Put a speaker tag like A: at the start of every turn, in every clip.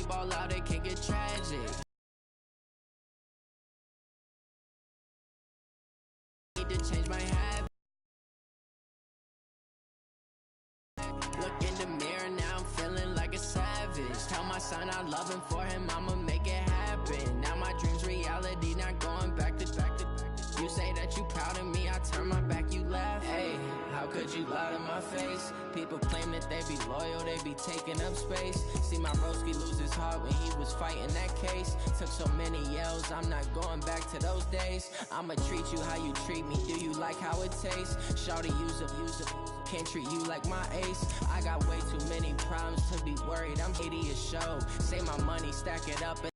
A: ball out, it can get tragic. Need to change my habit. Look in the mirror, now I'm feeling like a savage. Tell my son I love him, for him I'ma make it happen. Now my dream's reality, not going back to. You say that you proud of me, I turn my back, you laugh. Hey, how could you lie to my face? People claim that they be loyal, they be taking up space. See my broski lose his heart when he was fighting that case. Took so many yells, I'm not going back to those days. I'ma treat you how you treat me, do you like how it tastes? Shawty, use up, can't treat you like my ace. I got way too many problems to be worried, I'm hideous show. Say my money, stack it up and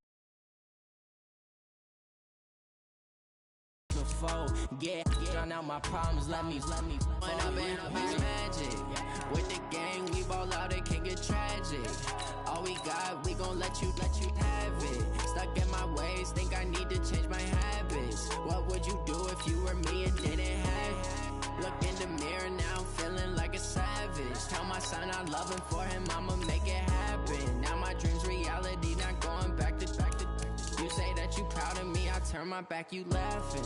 A: drown out my problems, let me run up and up is magic. With the gang, we ball out, it can get tragic. All we got, we gon' let you have it. Stuck in my ways, think I need to change my habits. What would you do if you were me and didn't have it? Look in the mirror, now I'm feeling like a savage. Tell my son I love him, for him I'ma make it happen. Now my dream's reality, not going back to. You say that you proud of me, I turn my back, you laughing.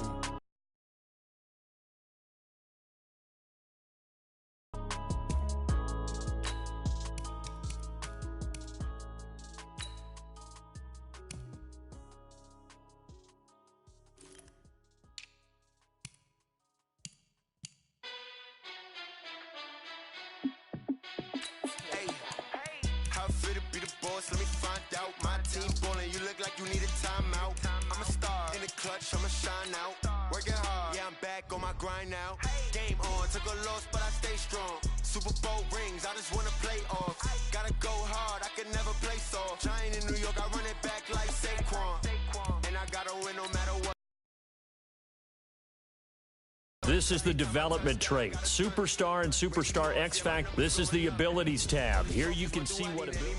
B: Let me find out. My team ballin', you look like you need a timeout. I'm a star in the clutch, I'ma shine out. Working hard, yeah, I'm back on my grind now. Game on, took a loss, but I stay strong. Super Bowl rings, I just wanna play off. Gotta go hard, I can never play soft. Giant in New York, I run it back like Saquon. And I gotta win no matter what.
C: This is the development trait. Superstar and Superstar X Factor. This is the abilities tab. Here you can see what ability.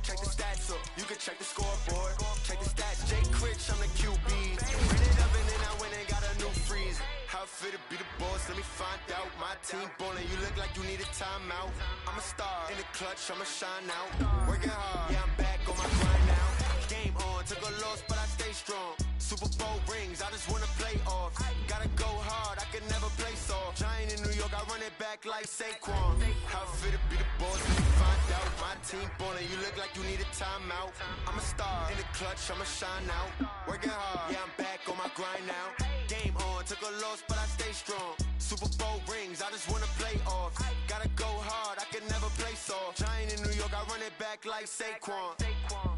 B: Check the stats up. You can check the scoreboard. Check the stats. Jay Critch, I'm the QB. Ran it up and then I went and got a new freeze. How fit to be the boss? Let me find out. My team ballin', you look like you need a timeout. I'm a star in the clutch, I'ma shine out. Working hard, yeah, I'm back on my grind now. Game on, took a loss, but I stay strong. Super Bowl rings, I just wanna play off. Gotta go hard, I can never play soft. Giant in New York, I run it back like Saquon. How fit to be the boss? Let me find out. My team ballin', you look like you need a timeout. I'm a star in the clutch, I'ma shine out. Working hard, yeah, I'm back on my grind now. Game on, took a loss, but I stay strong. Super Bowl rings, I just wanna play off. Gotta go hard, I can never play soft. Giant in New York, I run it back like Saquon.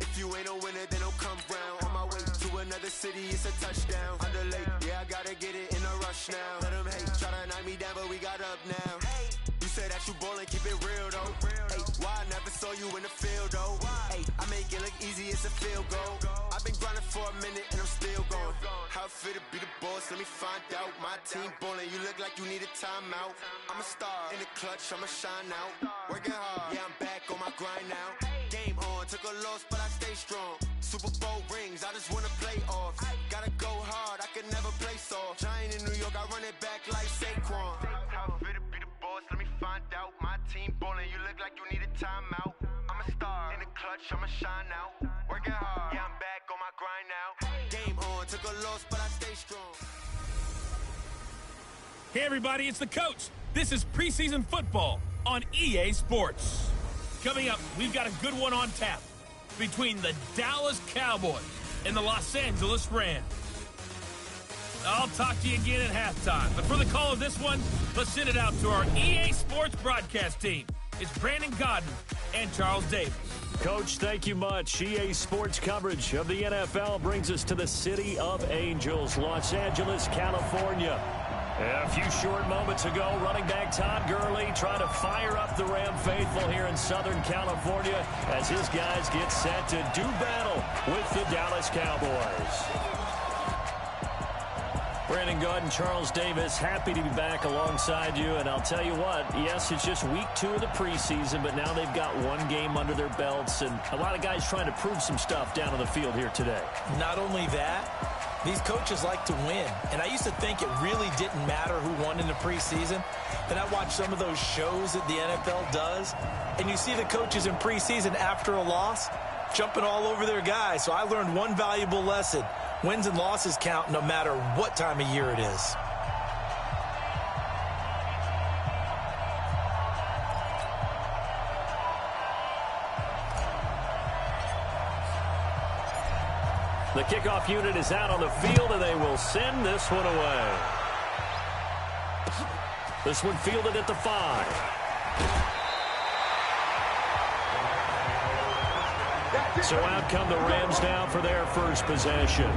B: If you ain't a winner, then don't come round. On my way to another city, it's a touchdown. Underlay, yeah, I gotta get it in a rush now. Let them hate, try to knock me down, but we got up now. You say that you ballin', keep it real though. Hey, why I never saw you in the field though? Hey, I make it look easy, it's a field goal. I've been grinding for a minute and I'm still going. How fit to be the boss? Let me find out. My team ballin', you look like you need a timeout. I'm a star in the clutch, I'ma shine out. Working hard, yeah, I'm back on my grind now. Game on, took a loss, but I stay strong. Super Bowl rings, I just wanna play off. Gotta go hard, I can never play soft. Giant in New York, I run it back like Saquon. How fit to be the boss? Let me find out. My team ballin', you look like you need a timeout. I'm a star in the clutch, I'ma shine out. Working hard, yeah, I'm back on my grind now. Game on, took a loss, but I stay strong.
D: Hey everybody, it's the coach. This is preseason football on EA Sports. Coming up, we've got a good one on tap between the Dallas Cowboys and the Los Angeles Rams. I'll talk to you again at halftime. But for the call of this one, let's send it out to our EA Sports broadcast team. It's Brandon Godden and Charles Davis.
C: Coach, thank you much. EA Sports coverage of the NFL brings us to the City of Angels, Los Angeles, California. A few short moments ago, running back Todd Gurley trying to fire up the Ram faithful here in Southern California as his guys get set to do battle with the Dallas Cowboys. Brandon Godden, Charles Davis, happy to be back alongside you. And I'll tell you what, yes, it's just week 2 of the preseason, but now they've got one game under their belts. And a lot of guys trying to prove some stuff down on the field here today.
E: Not only that, these coaches like to win. And I used to think it really didn't matter who won in the preseason. Then I watch some of those shows that the NFL does, and you see the coaches in preseason after a loss, jumping all over their guys. So I learned one valuable lesson. Wins and losses count no matter what time of year it is.
C: The kickoff unit is out on the field, and they will send this one away. This one fielded at the 5. So out come the Rams now for their first possession.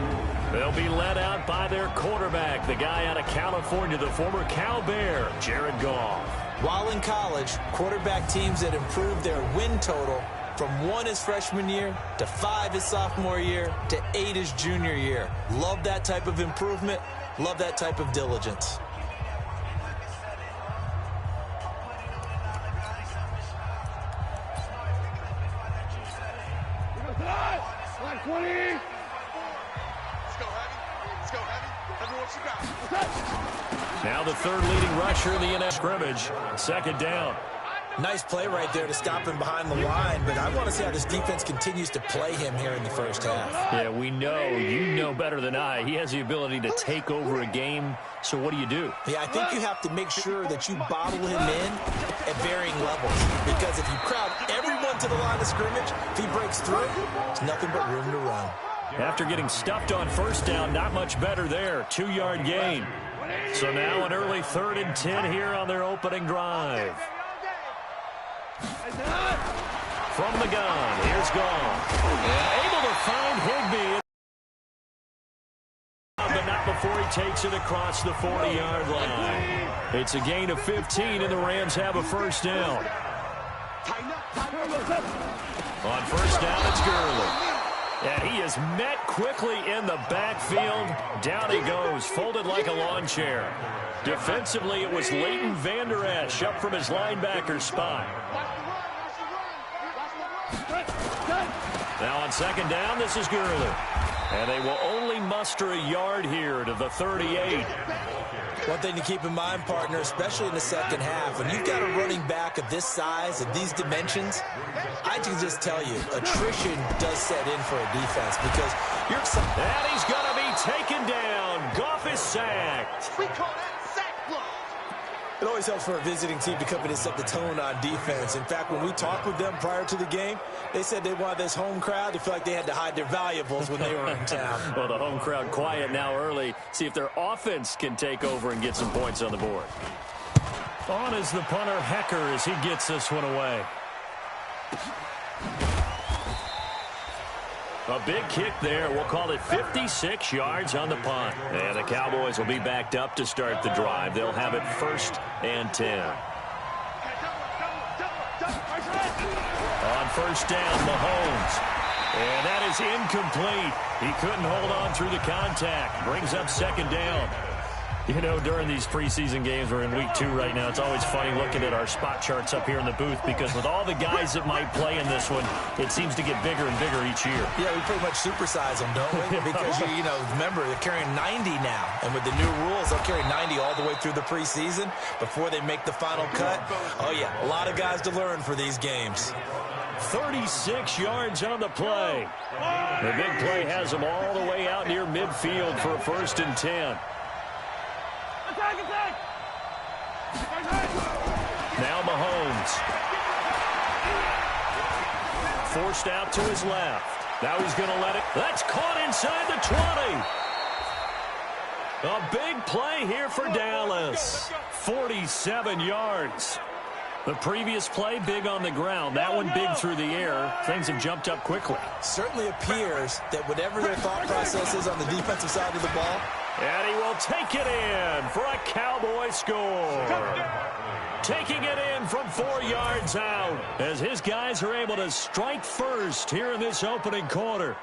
C: They'll be led out by their quarterback, the guy out of California, the former Cal Bear, Jared Goff.
E: While in college, quarterback teams that improved their win total from 1 his freshman year to 5 his sophomore year to 8 his junior year. Love that type of improvement. Love that type of diligence.
C: Now the third leading rusher in the NFL scrimmage. Second down.
E: Nice play right there to stop him behind the line, but I want to see how this defense continues to play him here in the first half.
C: Yeah, we know. You know better than I. He has the ability to take over a game, so what do you do?
E: Yeah, I think you have to make sure that you bottle him in at varying levels, because if you crowd everyone to the line of scrimmage, if he breaks through, there's nothing but room to run.
C: After getting stuffed on first down, not much better there. 2-yard gain. So now an early 3rd and 10 here on their opening drive. From the gun, here's Goff. Able to find Higbee. But not before he takes it across the 40-yard line. It's a gain of 15, and the Rams have a first down. On first down, it's Gurley. And he is met quickly in the backfield. Down he goes, folded like a lawn chair. Defensively, it was Leighton Vander Esch up from his linebacker spot. Now on second down, this is Gurley. And they will only muster a yard here to the 38.
E: One thing to keep in mind, partner, especially in the second half, when you've got a running back of this size, of these dimensions, I can just tell you, attrition does set in for a defense because you're excited.
C: And he's going to be taken down. Goff is sacked.
B: We call that sack block.
E: It always helps for a visiting team to come in and set the tone on defense. In fact, when we talked with them prior to the game, they said they wanted this home crowd to feel like they had to hide their valuables when they were in town.
C: Well, the home crowd quiet now early. See if their offense can take over and get some points on the board. On is the punter, Hecker, as he gets this one away. A big kick there. We'll call it 56 yards on the punt. And the Cowboys will be backed up to start the drive. They'll have it 1st and 10. On first down, Mahomes. And that is incomplete. He couldn't hold on through the contact. Brings up second down. You know, during these preseason games, we're in week 2 right now, it's always funny looking at our spot charts up here in the booth because with all the guys that might play in this one, it seems to get bigger and bigger each year.
E: Yeah, we pretty much supersize them, don't we? Because, you know, remember, they're carrying 90 now. And with the new rules, they'll carry 90 all the way through the preseason before they make the final cut. Oh, yeah, a lot of guys to learn for these games.
C: 36 yards on the play. The big play has them all the way out near midfield for a 1st and 10. Now Mahomes. Forced out to his left. Now he's going to let it. That's caught inside the 20. A big play here for Dallas. 47 yards. The previous play, big on the ground. That one big through the air. Things have jumped up quickly.
E: Certainly appears that whatever their thought process is on the defensive side of the ball.
C: And he will take it in for a Cowboy score. Taking it in from 4 yards out as his guys are able to strike first here in this opening quarter.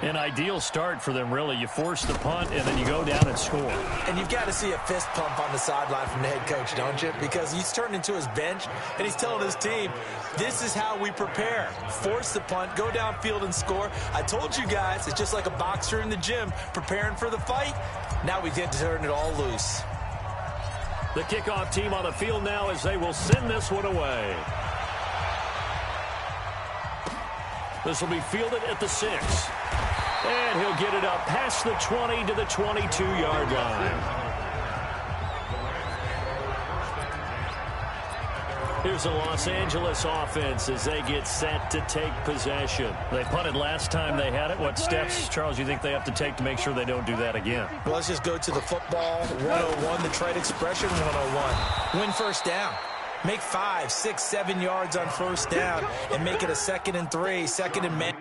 C: An ideal start for them, really. You force the punt, and then you go down and score.
E: And you've got to see a fist pump on the sideline from the head coach, don't you? Because he's turned into his bench, and he's telling his team, this is how we prepare. Force the punt, go downfield and score. I told you guys, it's just like a boxer in the gym preparing for the fight. Now we get to turn it all loose.
C: The kickoff team on the field now as they will send this one away. This will be fielded at the 6. And he'll get it up past the 20 to the 22-yard line. Here's the Los Angeles offense as they get set to take possession. They punted last time they had it. What steps, Charles, you think they have to take to make sure they don't do that again?
E: Well, let's just go to the football 101, the trite expression 101. Win first down. Make 5, 6, 7 yards on first down and make it a 2nd and 3, 2nd and man.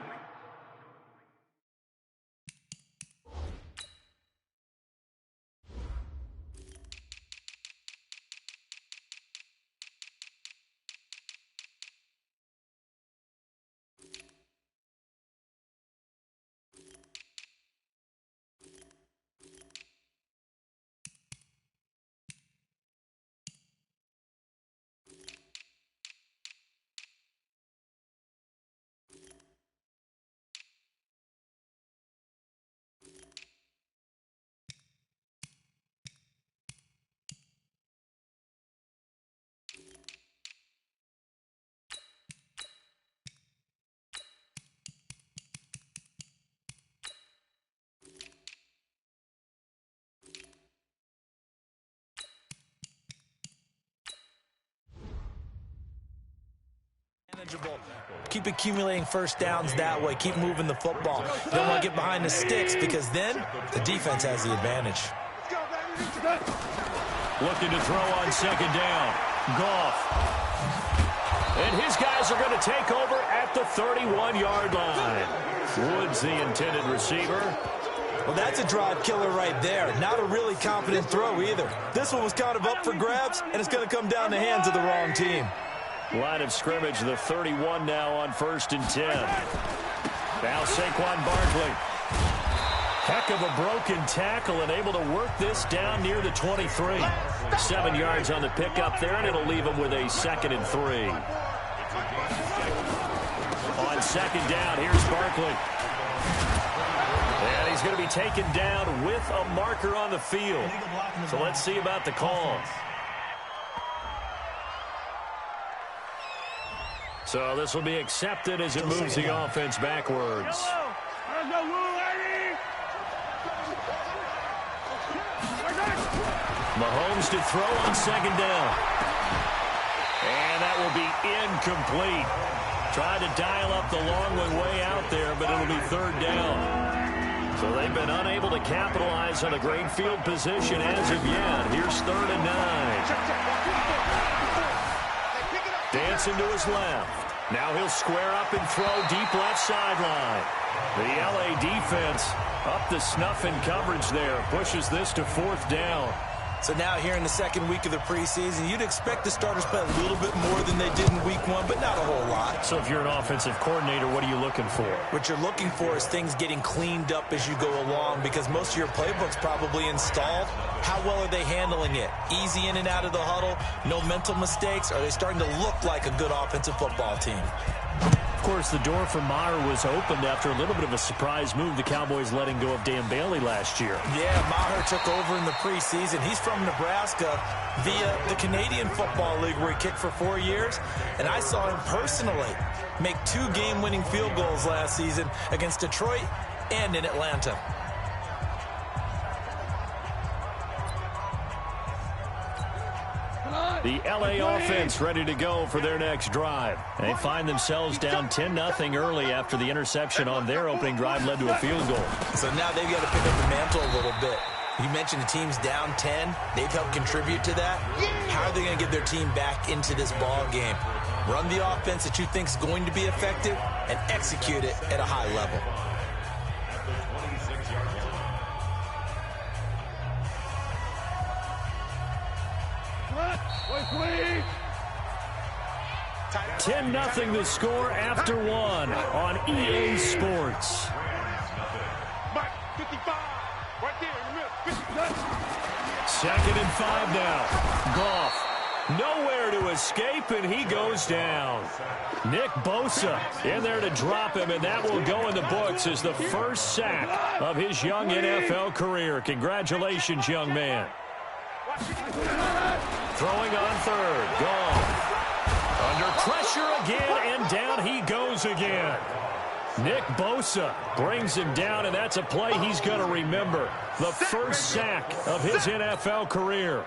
E: Keep accumulating first downs that way. Keep moving the football. You don't want to get behind the sticks because then the defense has the advantage.
C: Looking to throw on 2nd down. Goff. And his guys are going to take over at the 31-yard line. Woods, the intended receiver.
E: Well, that's a drive killer right there. Not a really confident throw either. This one was kind of up for grabs, and it's going to come down the hands of the wrong team.
C: Line of scrimmage, the 31 now on 1st and 10. Now Saquon Barkley. Heck of a broken tackle and able to work this down near the 23. 7 yards on the pickup there, and it'll leave him with a 2nd and 3. On 2nd down, here's Barkley. And he's going to be taken down with a marker on the field. So let's see about the call. So this will be accepted as it moves the offense backwards. Mahomes to throw on 2nd down. And that will be incomplete. Tried to dial up the long one way out there, but it'll be 3rd down. So they've been unable to capitalize on a great field position as of yet. Here's 3rd and 9. Dancing to his left. Now he'll square up and throw deep left sideline. The LA defense up the snuff in coverage there. Pushes this to 4th down.
E: So now here in the 2nd week of the preseason, you'd expect the starters play a little bit more than they did in week 1, but not a whole lot.
C: So if you're an offensive coordinator, what are you looking for?
E: What you're looking for is things getting cleaned up as you go along because most of your playbook's probably installed. How well are they handling it? Easy in and out of the huddle? No mental mistakes? Are they starting to look like a good offensive football team?
C: Of course, the door for Maher was opened after a little bit of a surprise move. The Cowboys letting go of Dan Bailey last year.
E: Yeah, Maher took over in the preseason. He's from Nebraska via the Canadian Football League where he kicked for 4 years. And I saw him personally make 2 game-winning field goals last season against Detroit and in Atlanta.
C: The LA offense ready to go for their next drive. They find themselves down 10-0 early after the interception on their opening drive led to a field goal.
E: So now they've got to pick up the mantle a little bit. You mentioned the team's down 10. They've helped contribute to that. How are they going to get their team back into this ball game? Run the offense that you think is going to be effective and execute it at a high level.
C: 10-0 the score after 1 on EA Sports. 2nd and 5 now. Goff nowhere to escape, and he goes down. Nick Bosa in there to drop him, and that will go in the books as the first sack of his young NFL career. Congratulations, young man. Throwing on 3rd. Goff under pressure again, and down he goes again. Nick Bosa brings him down, and that's a play he's going to remember. The first sack of his NFL career.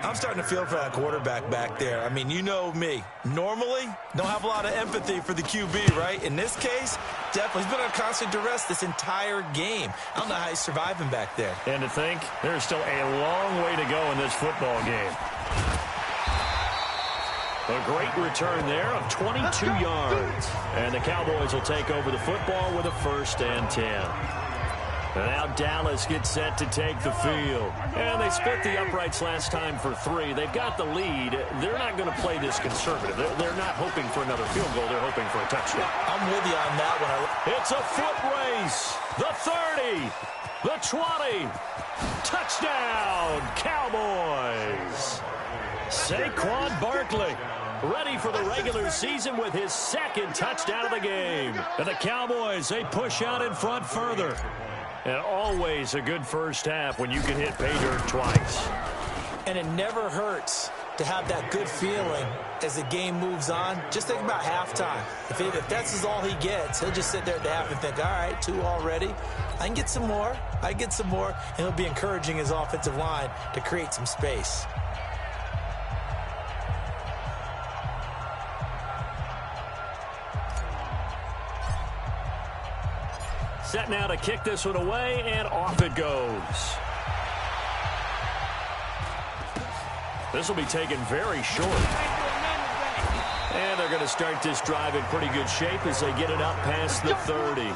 E: I'm starting to feel for that quarterback back there. I mean, you know me. Normally, don't have a lot of empathy for the QB, right? In this case, definitely. He's been under constant duress this entire game. I don't know how he's surviving back there.
C: And to think, there's still a long way to go in this football game. A great return there of 22 yards. And the Cowboys will take over the football with a 1st and 10. And now Dallas gets set to take the field. And they split the uprights last time for 3. They've got the lead. They're not going to play this conservative. They're not hoping for another field goal. They're hoping for a touchdown.
E: I'm with you on that one.
C: It's a foot race. The 30. The 20. Touchdown, Cowboys. Saquon Barkley ready for the regular season with his 2nd touchdown of the game. And the Cowboys, they push out in front further. And always a good first half when you can hit pay dirt twice.
E: And it never hurts to have that good feeling as the game moves on. Just think about halftime. If that's all he gets, he'll just sit there at the half and think, all right, 2 already. I can get some more. And he'll be encouraging his offensive line to create some space.
C: Set now to kick this one away, and off it goes. This will be taken very short. And they're going to start this drive in pretty good shape as they get it up past the 30.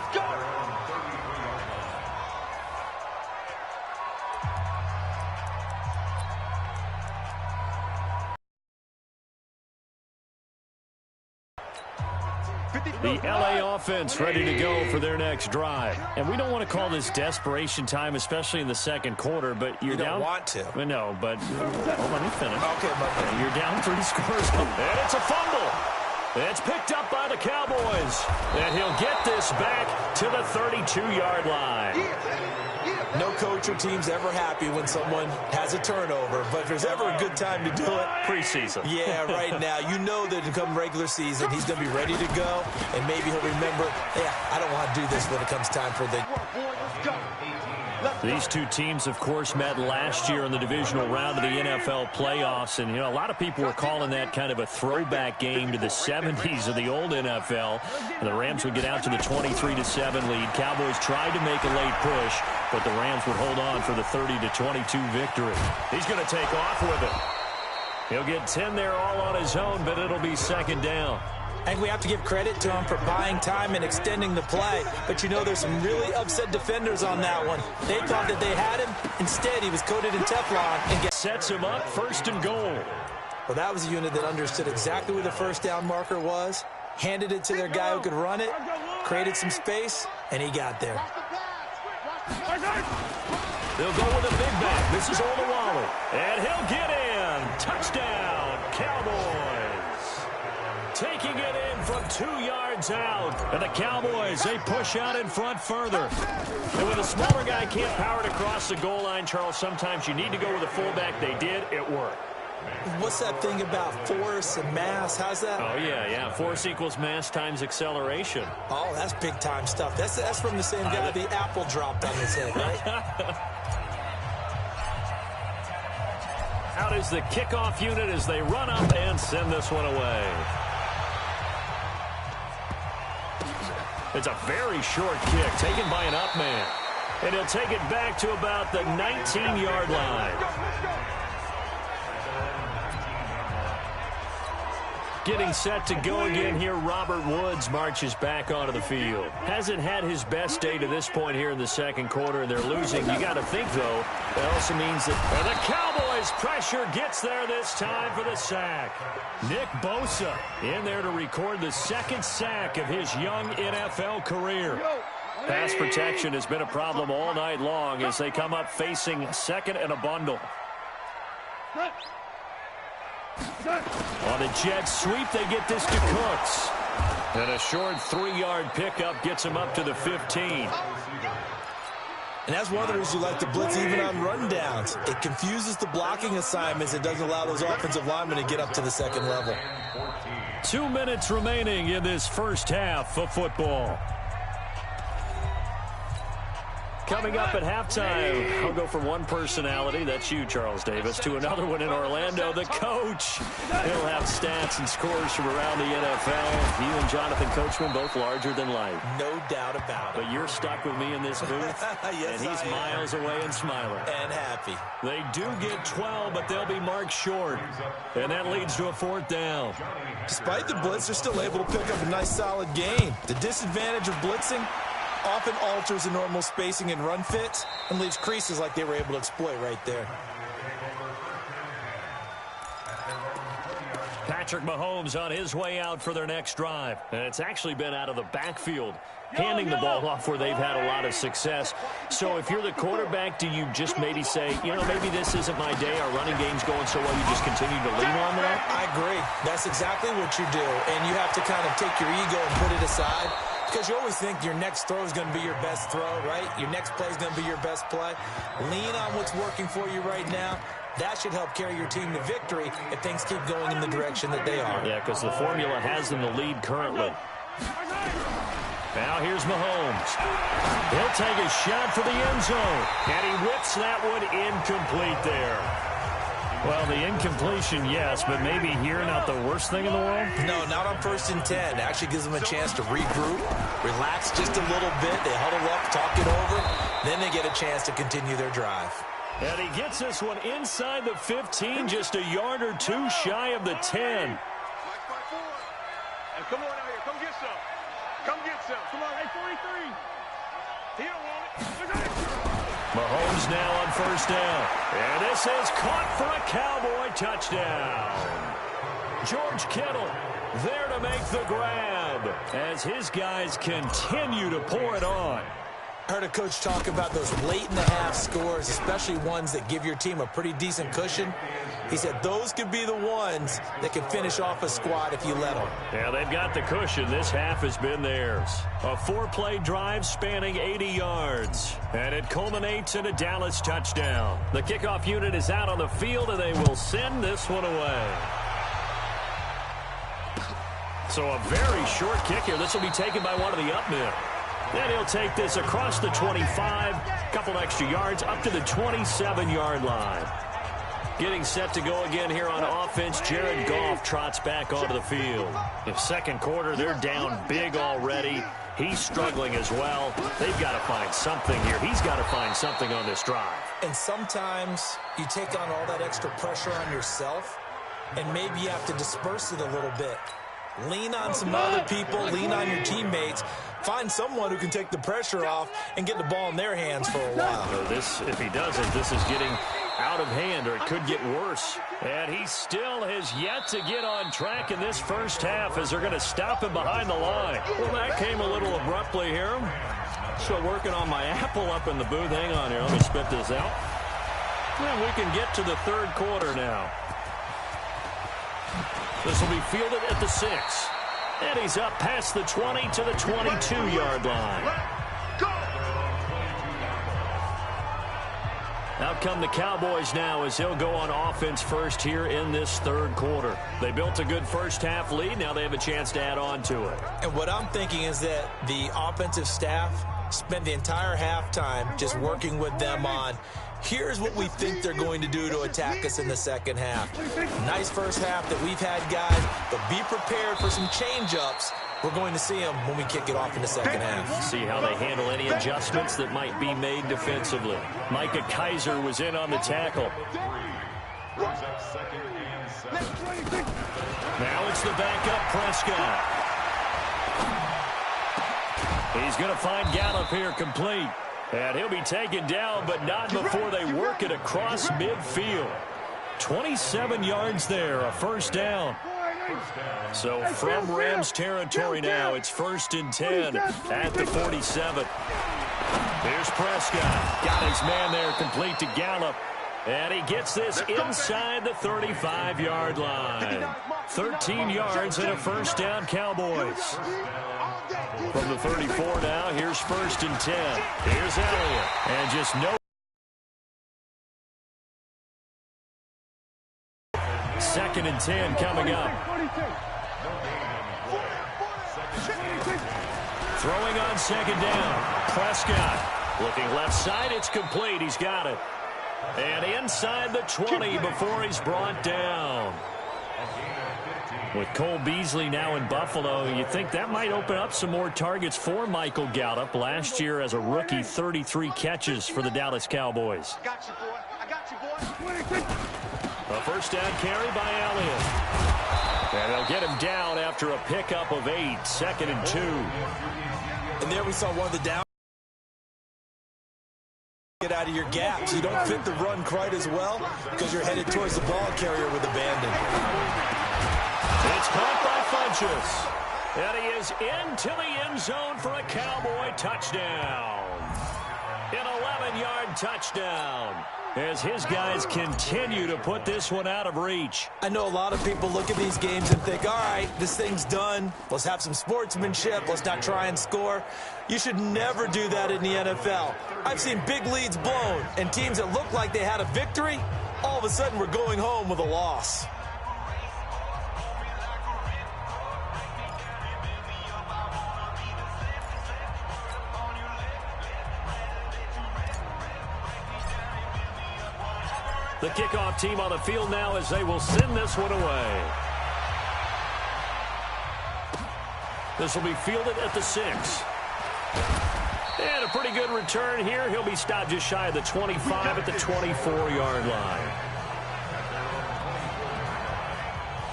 C: The LA offense ready to go for their next drive. And we don't want to call this desperation time, especially in the second quarter, but you're down.
E: You don't want to.
C: No, but hold on, let me finish.
E: Okay,
C: you're down 3 scores. And it's a fumble. It's picked up by the Cowboys. And he'll get this back to the 32-yard line.
E: No coach or team's ever happy when someone has a turnover, but if there's ever a good time to do it,
C: preseason.
E: Yeah, right now. You know that come regular season, he's going to be ready to go, and maybe he'll remember, yeah, I don't want to do this when it comes time for the...
C: These two teams, of course, met last year in the divisional round of the NFL playoffs, and, a lot of people were calling that kind of a throwback game to the 70s of the old NFL. And the Rams would get out to the 23-7 lead. Cowboys tried to make a late push, but the Rams would hold on for the 30-22 victory. He's going to take off with it. He'll get 10 there all on his own, but it'll be 2nd down.
E: I think we have to give credit to him for buying time and extending the play. But, there's some really upset defenders on that one. They thought that they had him. Instead, he was coated in Teflon. And
C: sets him up 1st and goal.
E: Well, that was a unit that understood exactly where the 1st down marker was, handed it to their guy who could run it, created some space, and he got there.
C: They'll go with a big back. This is Olawale. And he'll get in. Touchdown, Cowboys. Taking it in from 2 yards out. And the Cowboys, they push out in front further. And when the smaller guy can't power it across the goal line, Charles, sometimes you need to go with a fullback. They did. It worked.
E: What's that thing about force and mass? How's that?
C: Oh, yeah. Force equals mass times acceleration.
E: Oh, that's big-time stuff. That's from the same guy the apple dropped on his head, right?
C: Out is the kickoff unit as they run up and send this one away. It's a very short kick taken by an up man. And he'll take it back to about the 19-yard line. Getting set to go again here, Robert Woods marches back onto the field. Hasn't had his best day to this point here in the second quarter, and they're losing. You got to think, though, that also means that the Cowboys' pressure gets there this time for the sack. Nick Bosa in there to record the 2nd sack of his young NFL career. Pass protection has been a problem all night long as they come up facing 2nd and a bundle. On the jet sweep, they get this to Cooks. And a short 3-yard pickup gets him up to the 15.
E: And that's one of the reasons you like to blitz even on rundowns. It confuses the blocking assignments. It doesn't allow those offensive linemen to get up to the 2nd level.
C: 2 minutes remaining in this first half of football. Coming up at halftime, I'll go from one personality, that's you, Charles Davis, to another one in Orlando, the coach. He'll have stats and scores from around the NFL. You and Jonathan Coachman, both larger than life.
E: No doubt about it.
C: But you're stuck with me in this booth,
E: yes,
C: and he's miles away and smiling.
E: And happy.
C: They do get 12, but they'll be marked short. And that leads to a 4th down.
E: Despite the blitz, they're still able to pick up a nice, solid gain. The disadvantage of blitzing often alters the normal spacing and run fits and leaves creases like they were able to exploit right there.
C: Patrick Mahomes on his way out for their next drive. And it's actually been out of the backfield, handing the ball off where they've had a lot of success. So if you're the quarterback, do you just maybe say, you know, maybe this isn't my day, our running game's going so well, you just continue to lean on that?
E: I agree. That's exactly what you do. And you have to kind of take your ego and put it aside, because you always think your next throw is going to be your best throw, right? Your next play is going to be your best play. Lean on what's working for you right now. That should help carry your team to victory if things keep going in the direction that they are.
C: Yeah, because the formula has them the lead currently. Now here's Mahomes. He'll take a shot for the end zone. And he whips that one incomplete there. Well, the incompletion, yes, but maybe here not the worst thing in the world?
E: No, not on 1st and 10. It actually gives them a chance to regroup, relax just a little bit. They huddle up, talk it over. Then they get a chance to continue their drive.
C: And he gets this one inside the 15, just a yard or two shy of the 10.
F: And come on out here. Come get some. Come get some. Come on. Hey, 43. He don't want it.
C: Mahomes now on 1st down. And this is caught for a Cowboy touchdown. George Kittle there to make the grab as his guys continue to pour it on.
E: I heard a coach talk about those late-in-the-half scores, especially ones that give your team a pretty decent cushion. He said those could be the ones that can finish off a squad if you let them.
C: Yeah, they've got the cushion. This half has been theirs. A 4-play drive spanning 80 yards. And it culminates in a Dallas touchdown. The kickoff unit is out on the field, and they will send this one away. So a very short kick here. This will be taken by one of the up men. Then he'll take this across the 25, couple extra yards, up to the 27-yard line. Getting set to go again here on offense, Jared Goff trots back onto the field. In 2nd quarter, they're down big already. He's struggling as well. They've got to find something here. He's got to find something on this drive.
E: And sometimes you take on all that extra pressure on yourself, and maybe you have to disperse it a little bit. Lean on some other people, lean on your teammates. Find someone who can take the pressure off and get the ball in their hands for a while.
C: So this, if he doesn't, this is getting out of hand, or it could get worse. And he still has yet to get on track in this first half as they're going to stop him behind the line. Well, that came a little abruptly here. Still working on my apple up in the booth. Hang on here. Let me spit this out. And we can get to the 3rd quarter now. This will be fielded at the 6. And he's up past the 20 to the 22-yard line. Out come the Cowboys now as he'll go on offense first here in this 3rd quarter. They built a good first half lead. Now they have a chance to add on to it.
E: And what I'm thinking is that the offensive staff spent the entire halftime just working with them on, here's what we think they're going to do to attack us in the 2nd half. Nice first half that we've had, guys, but be prepared for some change-ups. We're going to see them when we kick it off in the 2nd half.
C: See how they handle any adjustments that might be made defensively. Micah Kaiser was in on the tackle. Now it's the backup Prescott. He's going to find Gallup here complete. And he'll be taken down, but not before they work it across midfield. 27 yards there, a 1st down. So from Rams territory now, it's 1st and 10 at the 47. Here's Prescott. Got his man there complete to Gallup. And he gets this inside the 35-yard line. 13 yards and a 1st down, Cowboys. From the 34 now, here's 1st and 10. Here's Elliott. And just no. 2nd and 10 coming up. Throwing on 2nd down. Prescott. Looking left side, it's complete. He's got it. And inside the 20 before he's brought down. With Cole Beasley now in Buffalo, you think that might open up some more targets for Michael Gallup. Last year as a rookie, 33 catches for the Dallas Cowboys.
F: I got you, boy. I got you, boy.
C: A first down carry by Elliott. And they'll get him down after a pickup of 8, 2nd and 2.
E: And there we saw one of the down. Get out of your gaps. You don't fit the run quite as well because you're headed towards the ball carrier with abandon.
C: It's caught by Funchess. And he is into the end zone for a Cowboy touchdown. An 11-yard touchdown as his guys continue to put this one out of reach.
E: I know a lot of people look at these games and think, all right, this thing's done. Let's have some sportsmanship. Let's not try and score. You should never do that in the NFL. I've seen big leads blown, and teams that looked like they had a victory, all of a sudden we're going home with a loss.
C: The kickoff team on the field now as they will send this one away. This will be fielded at the 6. And a pretty good return here. He'll be stopped just shy of the 25 at the 24-yard line.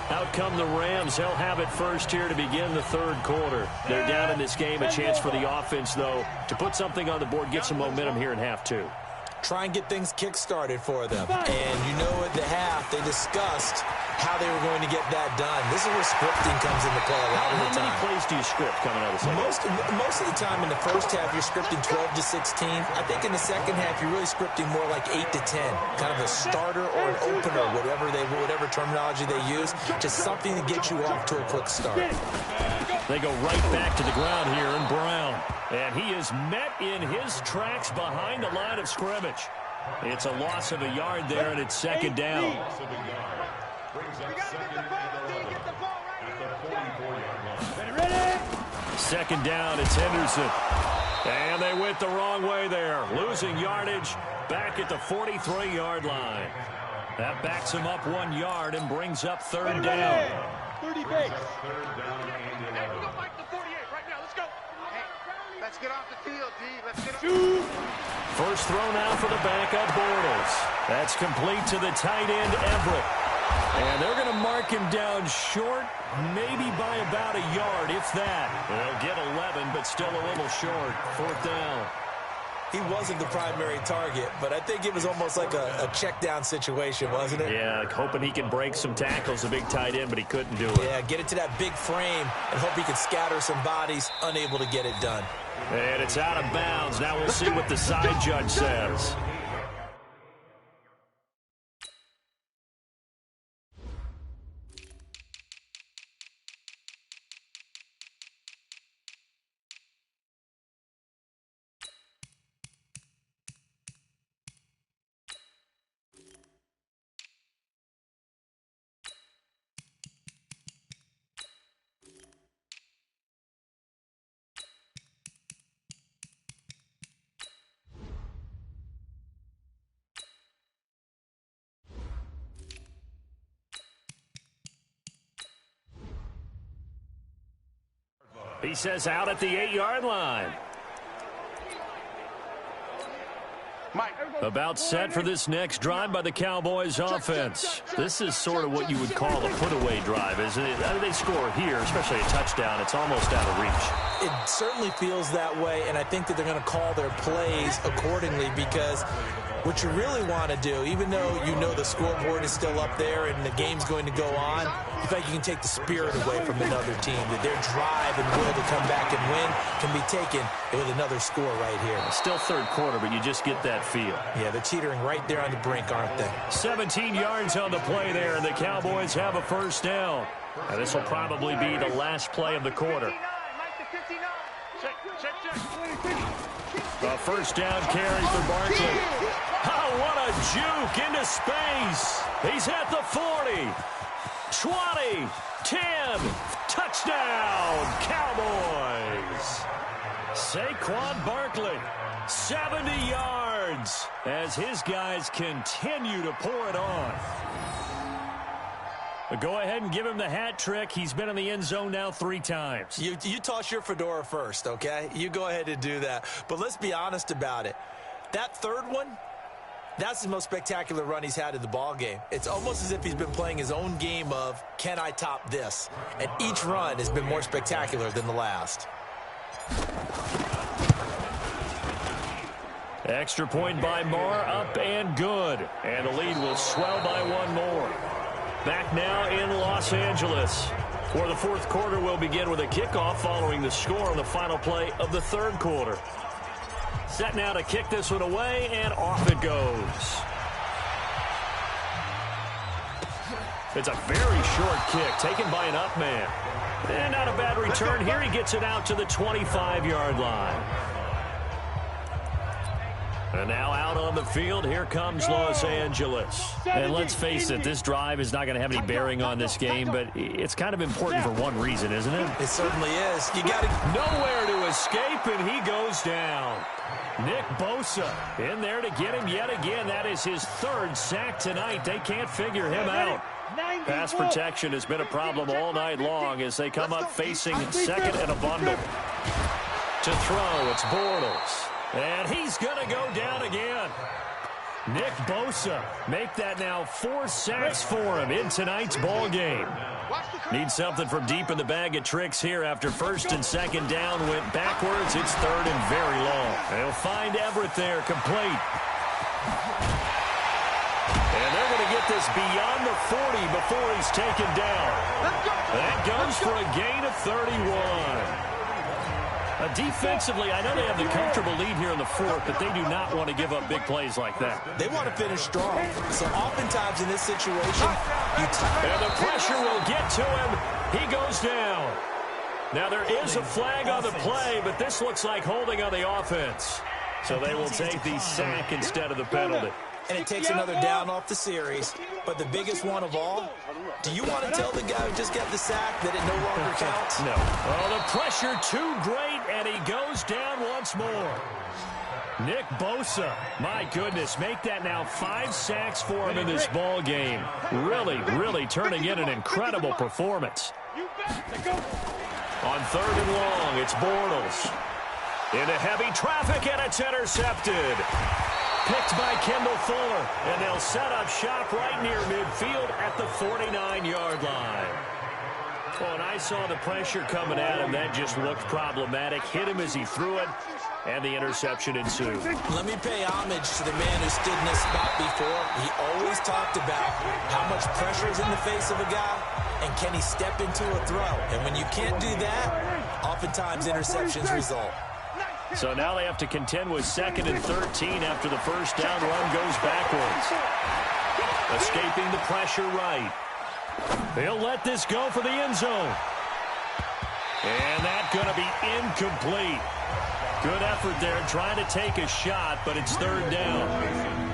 C: Out come the Rams. They'll have it first here to begin the third quarter. They're down in this game. A chance for the offense, though, to put something on the board, get some momentum here in half 2.
E: Try and get things kick-started for them. And you know at the half, they discussed how they were going to get that done. This is where scripting comes into play a lot of the time.
C: How many plays do you script coming out of the second?
E: Most of the time in the first half, you're scripting 12 to 16. I think in the second half, you're really scripting more like 8 to 10. Kind of a starter or an opener, whatever terminology they use. Just something to get you off to a quick start.
C: They go right back to the ground here in Brown. And he is met in his tracks behind the line of scrimmage. It's a loss of a yard there, and it's second down. Second down, it's Henderson. And they went the wrong way there. Losing yardage back at the 43-yard line. That backs him up 1 yard and brings up third down.
F: 30 base. Hey, we go fight the 48 right now. Let's go. Hey, let's get off the field, D. Let's get off.
C: First throw now for the backup Bortles. That's complete to the tight end, Everett. And they're going to mark him down short, maybe by about a yard, if that. They'll get 11, but still a little short. Fourth down.
E: He wasn't the primary target, but I think it was almost like a check down situation, wasn't it?
C: Yeah, hoping he can break some tackles, a big tight end, but he couldn't do it.
E: Yeah, get it to that big frame and hope he can scatter some bodies, unable to get it done.
C: And it's out of bounds. Now we'll see what the side judge says. He says out at the 8-yard line. About set for this next drive by the Cowboys offense. This is sort of what you would call a put-away drive, isn't it? I mean, they score here, especially a touchdown. It's almost out of reach.
E: It certainly feels that way, and I think that they're going to call their plays accordingly because what you really want to do, even though you know the scoreboard is still up there and the game's going to go on, you think you can take the spirit away from another team, that their drive and will to come back and win can be taken with another score right here.
C: Still third quarter, but you just get that feel.
E: Yeah, they're teetering right there on the brink, aren't they?
C: 17 yards on the play there, and the Cowboys have a first down. And this will probably be the last play of the quarter. A first down carry for Barkley. Oh, what a juke into space. He's at the 40, 20, 10, touchdown, Cowboys. Saquon Barkley, 70 yards as his guys continue to pour it on. But go ahead and give him the hat trick. He's been in the end zone now 3 times.
E: You toss your fedora first, okay? You go ahead and do that. But let's be honest about it. That third one, that's the most spectacular run he's had in the ball game. It's almost as if he's been playing his own game of, can I top this? And each run has been more spectacular than the last.
C: Extra point by Marr, up and good. And the lead will swell by 1 more. Back now in Los Angeles, where the fourth quarter will begin with a kickoff following the score on the final play of the third quarter. Set now to kick this one away, and off it goes. It's a very short kick taken by an up man. And not a bad return here. He gets it out to the 25-yard line. And now out on the field, here comes Los Angeles. And let's face it, this drive is not going to have any bearing on this game, but it's kind of important for one reason, isn't it?
E: It certainly is. You got to
C: nowhere to escape, and he goes down. Nick Bosa in there to get him yet again. That is his 3rd sack tonight. They can't figure him out. Pass protection has been a problem all night long as they come up facing 2nd and a bundle. To throw, it's Bortles. And he's going to go down again. Nick Bosa make that now 4 sacks for him in tonight's ball game. Need something from deep in the bag of tricks here after 1st and 2nd down went backwards. It's 3rd and very long. They'll find Everett there complete. And they're going to get this beyond the 40 before he's taken down. That goes for a gain of 31. Defensively, I know they have the comfortable lead here in the 4th, but they do not want to give up big plays like that.
E: They want to finish strong. So oftentimes in this situation,
C: and the pressure will get to him. He goes down. Now there is a flag on the play, but this looks like holding on the offense. So they will take the sack instead of the penalty.
E: And it takes another down off the series. But the biggest one of all, do you want to tell the guy who just got the sack that it no longer counts?
C: No. Oh, the pressure too great, and he goes down once more. Nick Bosa, my goodness, make that now 5 sacks for him in this ball game. Really turning in an incredible performance. On 3rd and long, it's Bortles. Into heavy traffic, and it's intercepted. Picked by Kendall Fuller, and they'll set up shop right near midfield at the 49-yard line. Well, when I saw the pressure coming at him, that just looked problematic. Hit him as he threw it, and the interception ensued.
E: Let me pay homage to the man who stood in this spot before. He always talked about how much pressure is in the face of a guy, and can he step into a throw. And when you can't do that, oftentimes interceptions result.
C: So now they have to contend with 2nd and 13 after the first down run goes backwards. Escaping the pressure right. They'll let this go for the end zone. And that's going to be incomplete. Good effort there trying to take a shot, but it's 3rd down.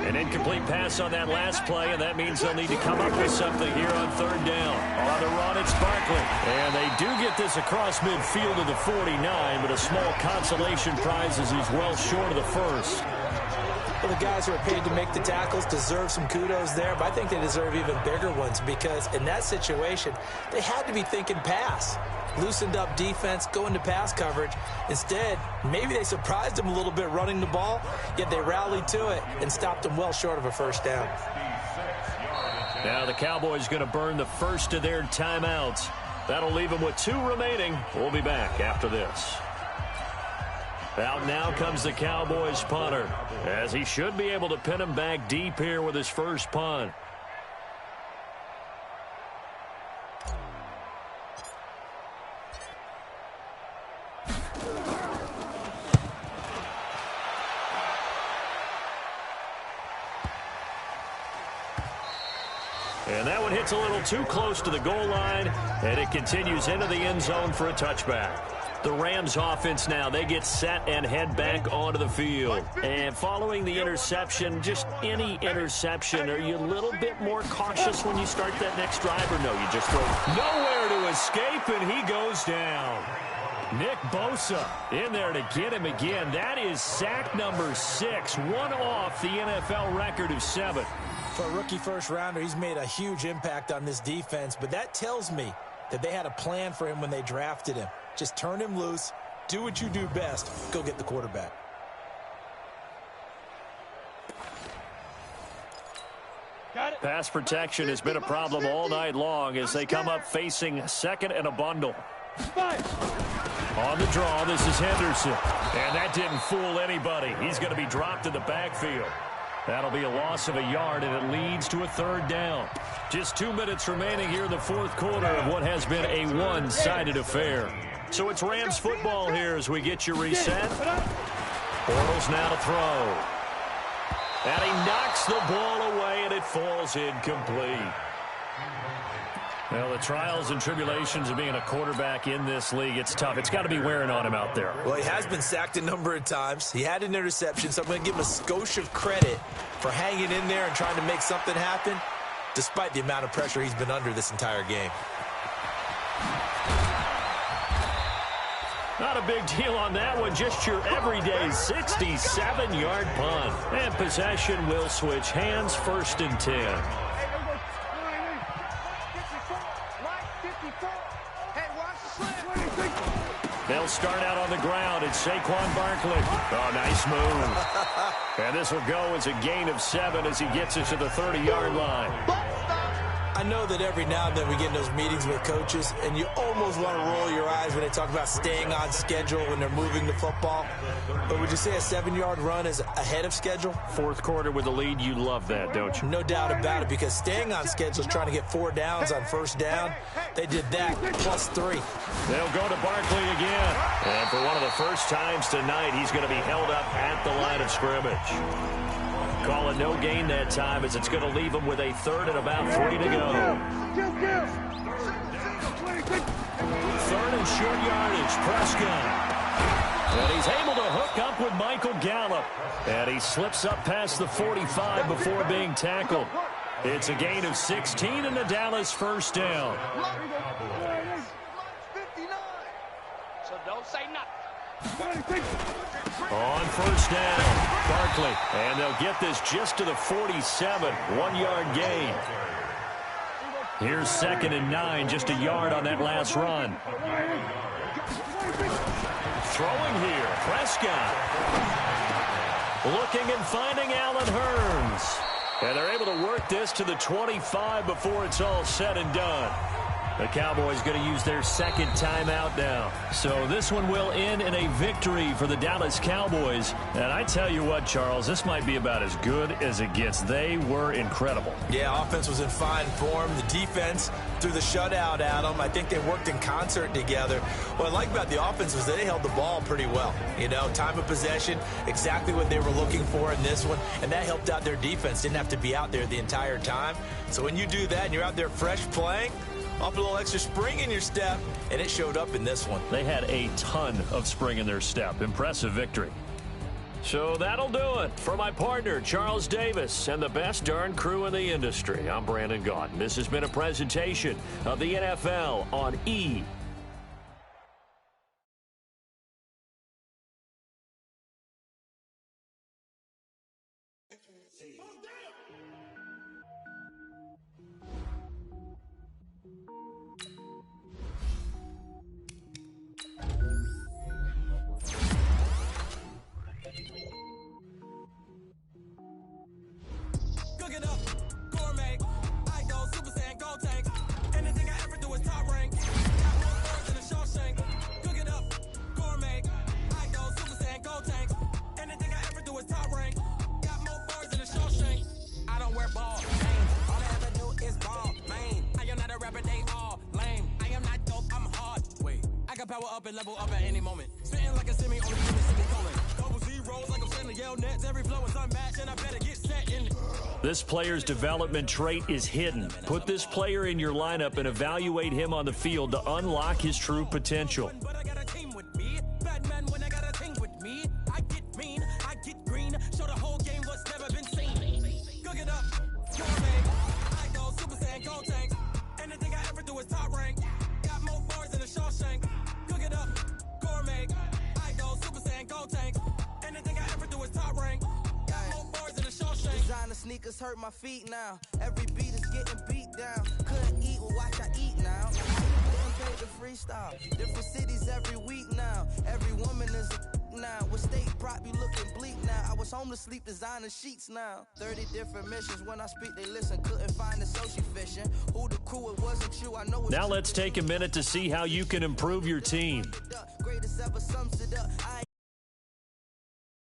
C: An incomplete pass on that last play, and that means they'll need to come up with something here on 3rd down. On the run, it's Barkley. And they do get this across midfield to the 49, but a small consolation prize as he's well short of the 1st.
E: Well, the guys who are paid to make the tackles deserve some kudos there, but I think they deserve even bigger ones because in that situation, they had to be thinking pass. Loosened up defense, going to pass coverage. Instead, maybe they surprised them a little bit running the ball, yet they rallied to it and stopped them well short of a 1st down.
C: Now the Cowboys going to burn the first of their timeouts. That'll leave them with 2 remaining. We'll be back after this. Out now comes the Cowboys punter, as he should be able to pin him back deep here with his first punt. And that one hits a little too close to the goal line, and it continues into the end zone for a touchback. The Rams offense now, they get set and head back onto the field. And following the interception, just any interception, are you a little bit more cautious when you start that next drive, or no, you just throw nowhere to escape, and he goes down. Nick Bosa in there to get him again. That is sack number 6, one off the NFL record of 7.
E: For a rookie first-rounder, he's made a huge impact on this defense, but that tells me that they had a plan for him when they drafted him. Just turn him loose, do what you do best, go get the quarterback.
C: Pass protection has been a problem all night long as they come up facing second and a bundle. On the draw, this is Henderson. And that didn't fool anybody. He's going to be dropped in the backfield. That'll be a loss of a yard, and it leads to a 3rd down. Just 2 minutes remaining here in the 4th quarter of what has been a one-sided affair. So it's Rams football here as we get you reset. Bortles now to throw. And he knocks the ball away, and it falls incomplete. Well, the trials and tribulations of being a quarterback in this league, it's tough. It's got to be wearing on him out there.
E: Well, he has been sacked a number of times. He had an interception, so I'm going to give him a skosh of credit for hanging in there and trying to make something happen, despite the amount of pressure he's been under this entire game.
C: Not a big deal on that one. Just your everyday 67-yard punt. And possession will switch hands, 1st and 10. They'll start out on the ground. It's Saquon Barkley. Oh, nice move. And this will go as a gain of 7 as he gets it to the 30-yard line.
E: I know that every now and then we get in those meetings with coaches, and you almost want to roll your eyes when they talk about staying on schedule when they're moving the football. But would you say a 7-yard run is ahead of schedule?
C: 4th quarter with a lead, you love that, don't you?
E: No doubt about it, because staying on schedule is trying to get 4 downs on 1st down. They did that, plus 3.
C: They'll go to Barkley again. And for one of the first times tonight, he's going to be held up at the line of scrimmage. Call it no gain that time as it's going to leave him with a 3rd and about 3 to go. 3rd and short yardage, Prescott. And he's able to hook up with Michael Gallup. And he slips up past the 45 before being tackled. It's a gain of 16 and the Dallas 1st down.
F: So don't say nothing.
C: On 1st down, Barkley. And they'll get this just to the 47, 1-yard gain. Here's 2nd and 9, just a yard on that last run. Throwing here, Prescott. Looking and finding Allen Hurns. And they're able to work this to the 25 before it's all said and done. The Cowboys going to use their 2nd timeout now. So this one will end in a victory for the Dallas Cowboys. And I tell you what, Charles, this might be about as good as it gets. They were incredible.
E: Yeah, offense was in fine form. The defense threw the shutout at them. I think they worked in concert together. What I like about the offense was they held the ball pretty well. You know, time of possession, exactly what they were looking for in this one. And that helped out their defense. Didn't have to be out there the entire time. So when you do that and you're out there fresh playing, up a little extra spring in your step, and it showed up in this one.
C: They had a ton of spring in their step. Impressive victory. So that'll do it. For my partner, Charles Davis, and the best darn crew in the industry, I'm Brandon Gaudin. This has been a presentation of the NFL on E!
G: Power up and level up at any moment. Spitting like a semi, only give me semicolon. Double zeros like I'm sending yell nets. Every flow is unmatched, and I better get set in.
C: This player's development trait is hidden. Put this player in your lineup and evaluate him on the field to unlock his true potential.
G: But I got a team with me. Bad man when I got a team with me. I get mean, I get green. Show the whole game what's never been seen. Cook it up, gourmet. I go Super Saiyan, gold tanks. Anything I ever do is top rank. Got more bars than a Shawshank. Cook it up,
H: sneakers hurt my feet now. Every beat is getting beat down. Couldn't eat, well watch I eat now. Getting paid to freestyle. Different cities every week now. Every woman is a now. With state prop, you looking bleak now. I was home to sleep, designer sheets now. 30 different missions. When I speak, they listen. Couldn't find the social fishing. Who the crew, it wasn't you. I know.
C: Now let's take a minute to see how you can improve your team.
H: Greatest ever sums it up.